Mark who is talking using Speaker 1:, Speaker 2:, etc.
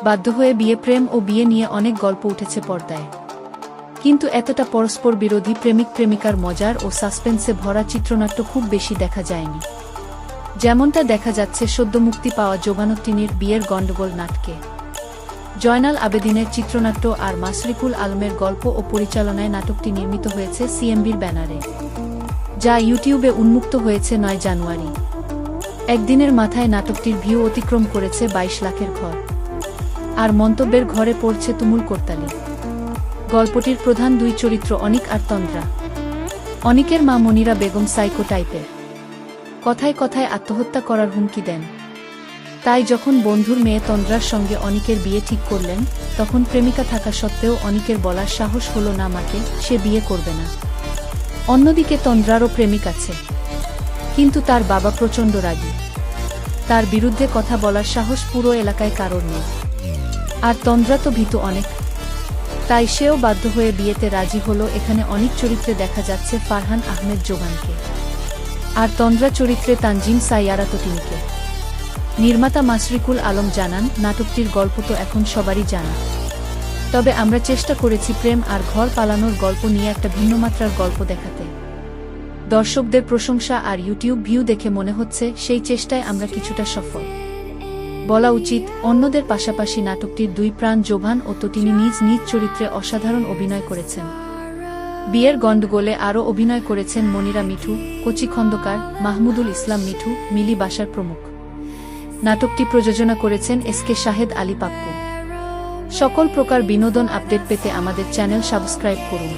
Speaker 1: বাধ্য হয়ে বিয়ে, প্রেম ও বিয়ে নিয়ে অনেক গল্প উঠেছে পর্দায়, কিন্তু এতটা পরস্পর বিরোধী প্রেমিক প্রেমিকার মজার ও সাসপেন্সে ভরা চিত্রনাট্য খুব বেশি দেখা যায়নি, যেমনটা দেখা যাচ্ছে সদ্য মুক্তি পাওয়া জোবানুদ্দিনের বিয়ের গন্ডগোল নাটকে। জয়নাল আবেদিনের চিত্রনাট্য আর মাশরিকুল আলমের গল্প ও পরিচালনায় নাটকটি নির্মিত হয়েছে সিএমবির ব্যানারে, যা ইউটিউবে উন্মুক্ত হয়েছে ৯ জানুয়ারি। একদিনের মাথায় নাটকটির ভিউ অতিক্রম করেছে ২২ লাখের ঘর, আর মন্তব্যের ঘরে পড়ছে তুমুল করতালি। গল্পটির প্রধান দুই চরিত্র অনিক আর তন্দ্রা। অনিকের মা মনিরা বেগম সাইকো টাইপের, কথায় কথায় আত্মহত্যা করার হুমকি দেন। তাই যখন বন্ধুর মেয়ে তন্দ্রার সঙ্গে অনিকের বিয়ে ঠিক করলেন, তখন প্রেমিকা থাকা সত্ত্বেও অনিকের বলার সাহস হলো না মাকে সে বিয়ে করবে না। অন্যদিকে তন্দ্রারও প্রেমিক আছে, কিন্তু তার বাবা প্রচণ্ড রাগী, তার বিরুদ্ধে কথা বলার সাহস পুরো এলাকায় কারোর নেই। আর তন্দ্রা তো ভীতু অনেক, তাই সেও বাধ্য হয়ে বিয়েতে রাজি হলো। এখানে অনিক চরিত্রে দেখা যাচ্ছে ফারহান আহমেদ জোবানকে, আর তন্দ্রা চরিত্রে তানজিম সাইয়ারা তটিনকে। নির্মাতা মাশরিকুল আলম জানান, নাটকটির গল্প তো এখন সবারই জানা, তবে আমরা চেষ্টা করেছি প্রেম আর ঘর পালানোর গল্প নিয়ে একটা ভিন্নমাত্রার গল্প দেখাতে। দর্শকদের প্রশংসা আর ইউটিউব ভিউ দেখে মনে হচ্ছে সেই চেষ্টায় আমরা কিছুটা সফল। বলা উচিত, অন্যদের পাশাপাশি নাটকটির দুই প্রাণ জোভান ও তটিনী নিজ নিজ চরিত্রে অসাধারণ অভিনয় করেছেন। বিয়ের গন্ডগোলে আরও অভিনয় করেছেন মনিরা মিঠু, কচি খন্দকার, মাহমুদুল ইসলাম মিঠু, মিলি বাশার প্রমুখ। নাটকটি প্রযোজনা করেছেন এসকে শাহেদ আলী পাপ্পু। সকল প্রকার বিনোদন আপডেট পেতে আমাদের চ্যানেল সাবস্ক্রাইব করুন।